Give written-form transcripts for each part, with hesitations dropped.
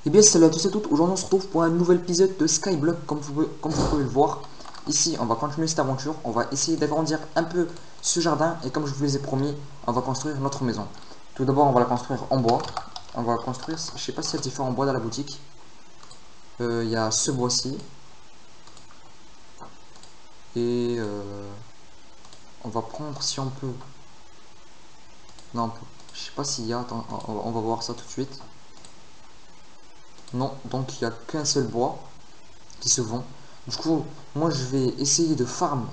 Et bien salut à tous et à toutes, aujourd'hui on se retrouve pour un nouvel épisode de Skyblock comme vous pouvez le voir. Ici on va continuer cette aventure, on va essayer d'agrandir un peu ce jardin et comme je vous les ai promis, on va construire notre maison. Tout d'abord on va la construire en bois, on va construire, je sais pas s'il y a différents bois dans la boutique. Il y a ce bois-ci et on va prendre si on peut, non je sais pas s'il y a, attends, on va voir ça tout de suite. Non, donc il n'y a qu'un seul bois qui se vend. Du coup, moi je vais essayer de farm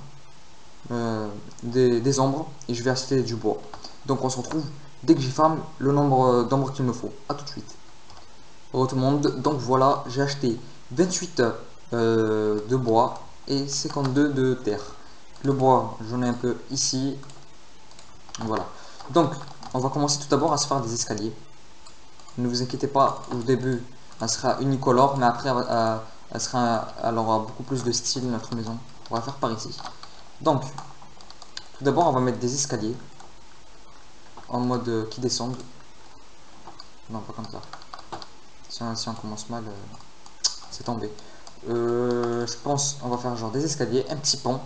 des ombres et je vais acheter du bois. Donc on se retrouve dès que j'ai farm le nombre d'ombres qu'il me faut. A tout de suite. Bonjour tout le monde, donc voilà, j'ai acheté 28 de bois et 52 de terre. Le bois, j'en ai un peu ici. Voilà. Donc, on va commencer tout d'abord à se faire des escaliers. Ne vous inquiétez pas, au début, elle sera unicolore, mais après, elle aura beaucoup plus de style, notre maison. On va faire par ici. Donc, tout d'abord, on va mettre des escaliers en mode qui descendent. Non, pas comme ça. Si on commence mal, c'est tombé. Je pense on va faire genre des escaliers, un petit pont.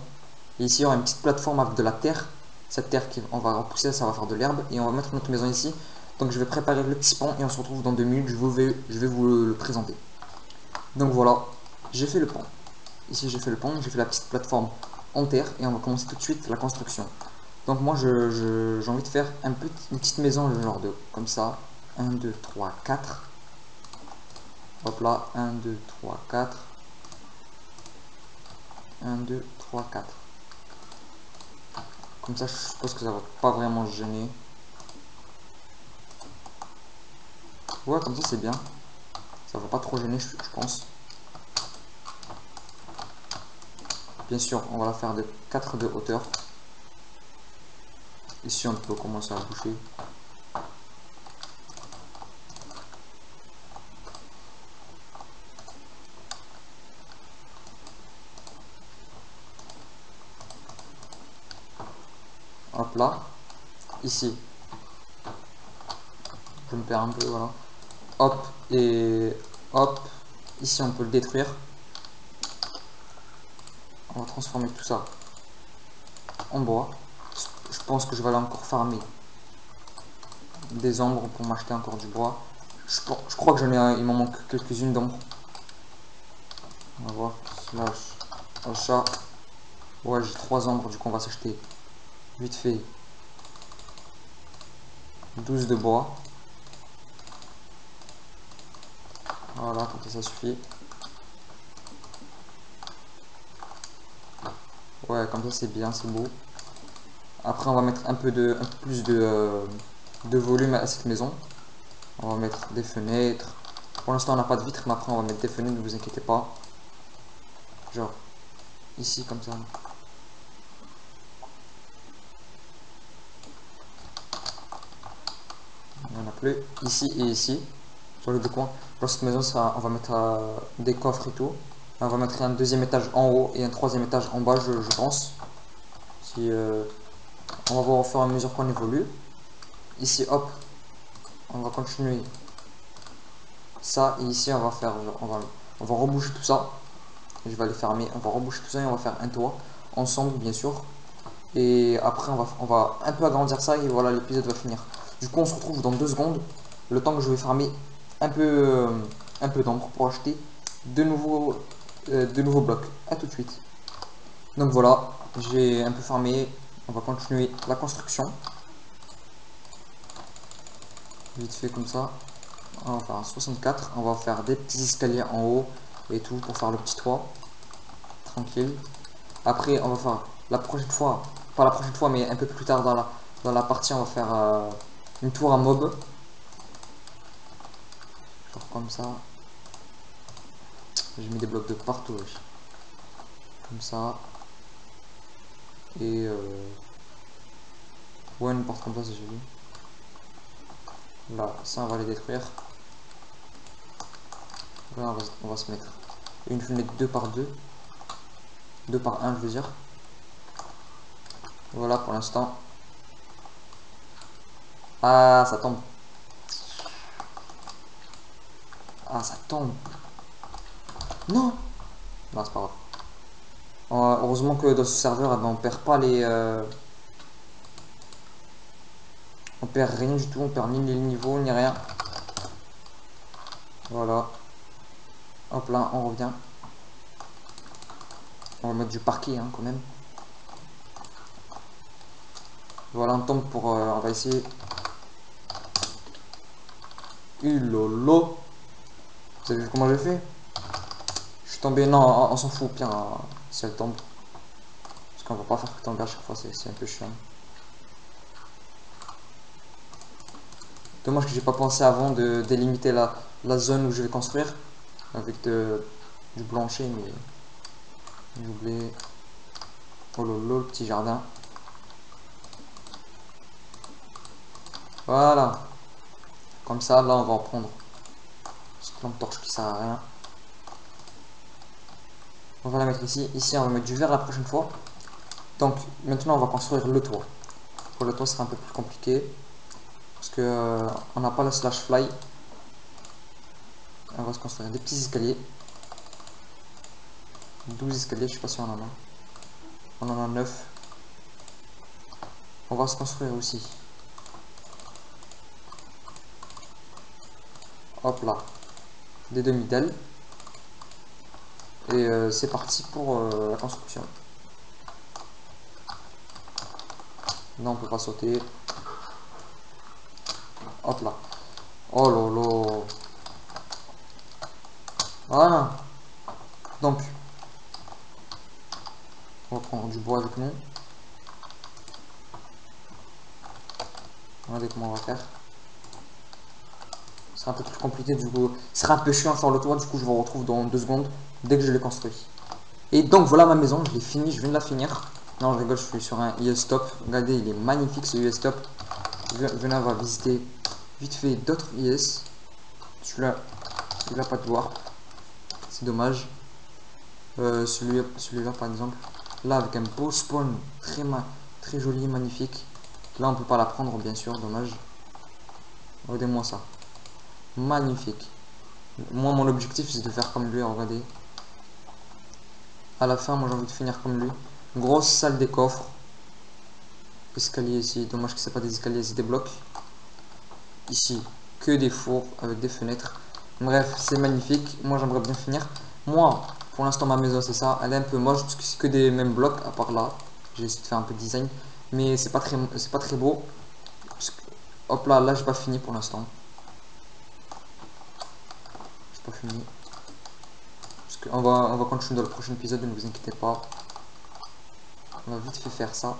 Et ici, il y aura une petite plateforme avec de la terre. Cette terre on va repousser, ça va faire de l'herbe. Et on va mettre notre maison ici. Donc, je vais préparer le petit pont et on se retrouve dans 2 minutes. Je vais vous le présenter. Donc voilà, j'ai fait le pont. Ici, j'ai fait le pont, j'ai fait la petite plateforme en terre et on va commencer tout de suite la construction. Donc moi j'ai envie de faire une petite maison genre de comme ça. 1, 2, 3, 4. Hop là, 1, 2, 3, 4. 1, 2, 3, 4. Comme ça je suppose que ça va pas vraiment gêner. Ouais, comme ça c'est bien. Ça va pas trop gêner je pense. Bien sûr on va la faire de 4 de hauteur. Ici on peut commencer à boucher. Hop là. Ici. Je me perds un peu, voilà. Hop et hop. Ici on peut le détruire. On va transformer tout ça en bois. Je pense que je vais aller encore farmer des ombres pour m'acheter encore du bois. Je crois que j'en ai, il m'en manque quelques-unes d'ombres. On va voir. Slash achat. Ouais, j'ai 3 ombres, du coup on va s'acheter vite fait 12 de bois. Voilà, comme ça suffit. Ouais, comme ça c'est bien, c'est beau. Après on va mettre un peu plus de volume à cette maison. On va mettre des fenêtres. Pour l'instant on n'a pas de vitres, mais après on va mettre des fenêtres, ne vous inquiétez pas. Genre ici comme ça. Il n'y en a plus. Ici et ici. Sur les deux coins. Dans cette maison, ça, on va mettre des coffres et tout. On va mettre un deuxième étage en haut et un troisième étage en bas, je pense. Si, on va voir au fur et à mesure qu'on évolue. Ici, hop, on va continuer ça. Et ici, on va faire, on va reboucher tout ça. Je vais aller fermer. On va reboucher tout ça et on va faire un toit ensemble, bien sûr. Et après, on va un peu agrandir ça et voilà, l'épisode va finir. Du coup, on se retrouve dans 2 secondes. Le temps que je vais farmer un peu, euh, un peu d'encre pour acheter de nouveaux blocs. A tout de suite. Donc voilà, j'ai un peu farmé. On va continuer la construction. Vite fait comme ça. On va faire un 64. On va faire des petits escaliers en haut et tout pour faire le petit toit. Tranquille. Après, on va faire la prochaine fois, pas la prochaine fois, mais un peu plus tard dans la partie, on va faire une tour à mob. Genre comme ça. J'ai mis des blocs de partout. Comme ça. Et ouais, une porte comme ça, c'est joli. Là, ça, on va les détruire. Là, on va se mettre une fenêtre 2 par 2. 2 par 1, je veux dire. Voilà pour l'instant. Ah, ça tombe. Ah, ça tombe. Non. Non, c'est pas grave. Heureusement que dans ce serveur, eh ben, on perd pas les... on perd rien du tout, on perd ni les niveaux, ni rien. Voilà. Hop là, on revient. On va mettre du parquet hein, quand même. Voilà, on tombe pour... on va essayer... Ulolo. Vous avez vu comment j'ai fait? Je suis tombé... Non, on s'en fout, bien, si elle tombe. Parce qu'on va pas faire que tomber à chaque fois, c'est un peu chiant. Dommage que j'ai pas pensé avant de délimiter la zone où je vais construire. Avec du plancher, mais... J'ai oublié... Oh lolo, le petit jardin. Voilà. Comme ça, là, on va en prendre. Cette lampe torche qui sert à rien. On va la mettre ici. Ici, on va mettre du verre la prochaine fois. Donc, maintenant, on va construire le toit. Pour le toit, ce sera un peu plus compliqué. Parce que on n'a pas le slash fly. On va se construire des petits escaliers. 12 escaliers, je sais pas si on en a. On en a 9. On va se construire aussi. Hop là. Des demi-dalles. Et c'est parti pour la construction. Là, on peut pas sauter. Hop là. Oh lolo. Voilà. Donc, on va prendre du bois avec nous. Regardez comment on va faire. C'est un peu plus compliqué du coup. Ce sera un peu chiant à faire le toit. Du coup, je vous retrouve dans 2 secondes dès que je l'ai construit. Et donc, voilà ma maison. Je l'ai fini. Je viens de la finir. Non, je rigole. Je suis sur un US Top. Regardez, il est magnifique ce US Top. Venez, on va visiter vite fait d'autres US. Celui-là, il n'a pas de voir. C'est dommage. Celui-là, par exemple. Là, avec un beau spawn. Très joli, magnifique. Là, on peut pas la prendre, bien sûr. Dommage. Regardez-moi ça. Magnifique. Moi, mon objectif, c'est de faire comme lui. Regardez. À la fin, moi, j'ai envie de finir comme lui. Grosse salle des coffres. Escalier ici. Dommage que c'est pas des escaliers, c'est des blocs. Ici, que des fours avec des fenêtres. Bref, c'est magnifique. Moi, j'aimerais bien finir. Moi, pour l'instant, ma maison, c'est ça. Elle est un peu moche parce que c'est que des mêmes blocs, à part là. J'ai essayé de faire un peu de design. Mais c'est pas très beau. Parce que, hop là, j'ai pas fini pour l'instant. J'ai pas fini. Parce qu'on on va continuer dans le prochain épisode, ne vous inquiétez pas. On va vite fait faire ça.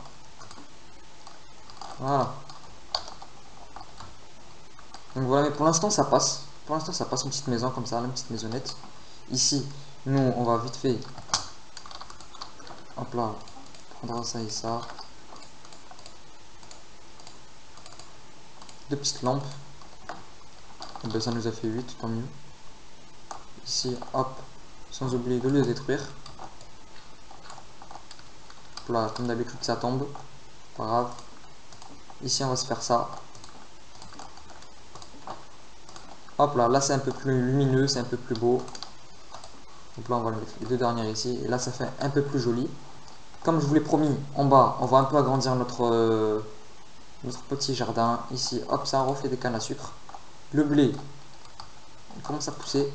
Voilà. Donc voilà, mais pour l'instant ça passe. Pour l'instant ça passe une petite maison comme ça, une petite maisonnette. Ici, nous on va vite fait. Hop là. Prendre ça et ça. 2 petites lampes. Et ben, ça nous a fait 8, tant mieux. Ici, hop. Sans oublier de le détruire. Hop là, comme d'habitude ça tombe. Pas grave. Ici on va se faire ça. Hop là, là c'est un peu plus lumineux, c'est un peu plus beau. Donc là on va le mettre les 2 dernières ici. Et là ça fait un peu plus joli. Comme je vous l'ai promis, en bas, on va un peu agrandir notre petit jardin. Ici, hop, ça refait des cannes à sucre. Le blé, il commence à pousser.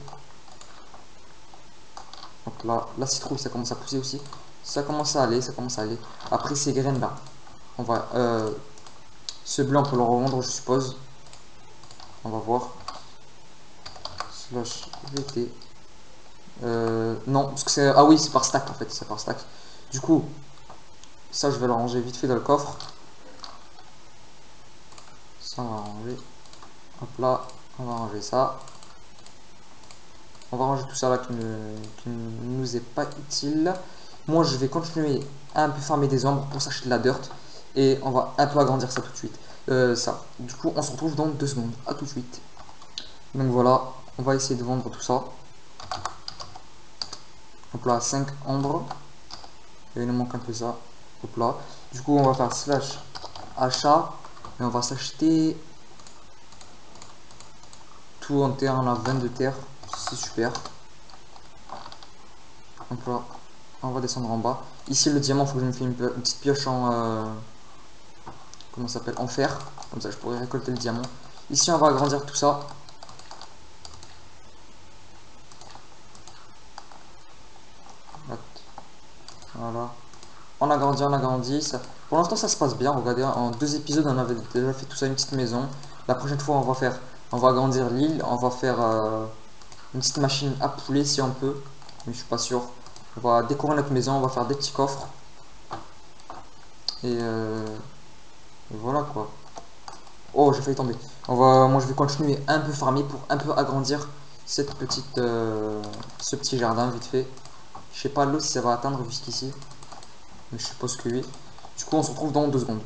Donc là, la citrouille, ça commence à pousser aussi. Ça commence à aller, ça commence à aller. Après ces graines là, on va... ce blé, on peut le revendre, je suppose. On va voir. Slash VT. Non, parce que c'est... Ah oui, c'est par stack en fait, c'est par stack. Du coup, ça, je vais le ranger vite fait dans le coffre. Ça, on va ranger. Hop là, on va ranger ça. On va ranger tout ça là qui ne nous est pas utile. Moi, je vais continuer à un peu farmer des ombres pour s'acheter de la dirt. Et on va un peu agrandir ça tout de suite. Ça. Du coup, on se retrouve dans 2 secondes. À tout de suite. Donc voilà, on va essayer de vendre tout ça. Hop là, 5 ombres. Et il nous manque un peu ça. Hop là. Du coup, on va faire slash achat. Et on va s'acheter tout en terre. On a 22 terres. c'est super. Donc là, on va descendre en bas. Ici, le diamant, il faut que je me fasse une petite pioche en... comment ça s'appelle? En fer. Comme ça, je pourrais récolter le diamant. Ici, on va agrandir tout ça. Voilà. On agrandit. Ça... Pour l'instant, ça se passe bien. Regardez, en 2 épisodes, on avait déjà fait tout ça, une petite maison. La prochaine fois, on va agrandir l'île. On va faire une petite machine à poulet si on peut. Mais je suis pas sûr. On va décorer notre maison. On va faire des petits coffres. Et voilà quoi. Oh, j'ai failli tomber. Moi, je vais continuer un peu farmer pour un peu agrandir cette petite, ce petit jardin vite fait. Je sais pas l'eau si ça va atteindre jusqu'ici. Mais je suppose que oui. Du coup, on se retrouve dans 2 secondes.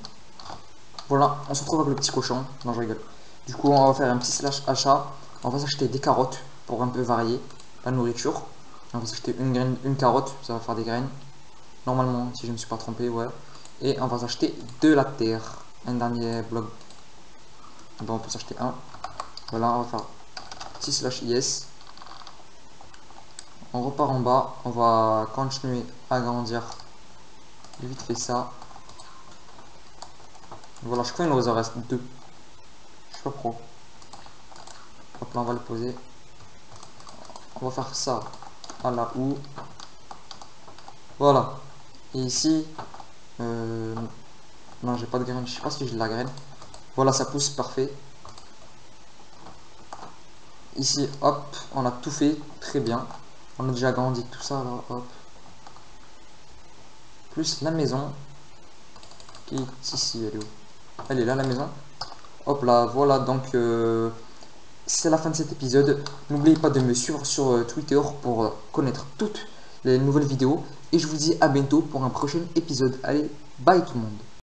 Voilà, on se retrouve avec le petit cochon. Non, je rigole. Du coup, on va faire un petit slash achat. On va s'acheter des carottes pour un peu varier la nourriture. On va s'acheter une graine, une carotte, ça va faire des graines. Normalement, si je ne me suis pas trompé, ouais. Et on va s'acheter de la terre. Un dernier bloc. Bon, on peut s'acheter un. Voilà, on va faire petit slash yes. On repart en bas. On va continuer à agrandir vite fait ça. Voilà, je crois qu'il nous en reste 2. Je suis pas pro. Hop là, on va le poser. On va faire ça à la ou. Voilà. Et ici, non, j'ai pas de graine. Je sais pas si j'ai de la graine. Voilà, ça pousse parfait. Ici, hop, on a tout fait très bien. On a déjà agrandi tout ça là, hop. Plus la maison qui est ici. Elle est où? Elle est là, la maison. Hop là, voilà. Donc, c'est la fin de cet épisode. N'oubliez pas de me suivre sur Twitter pour connaître toutes les nouvelles vidéos. Et je vous dis à bientôt pour un prochain épisode. Allez, bye tout le monde.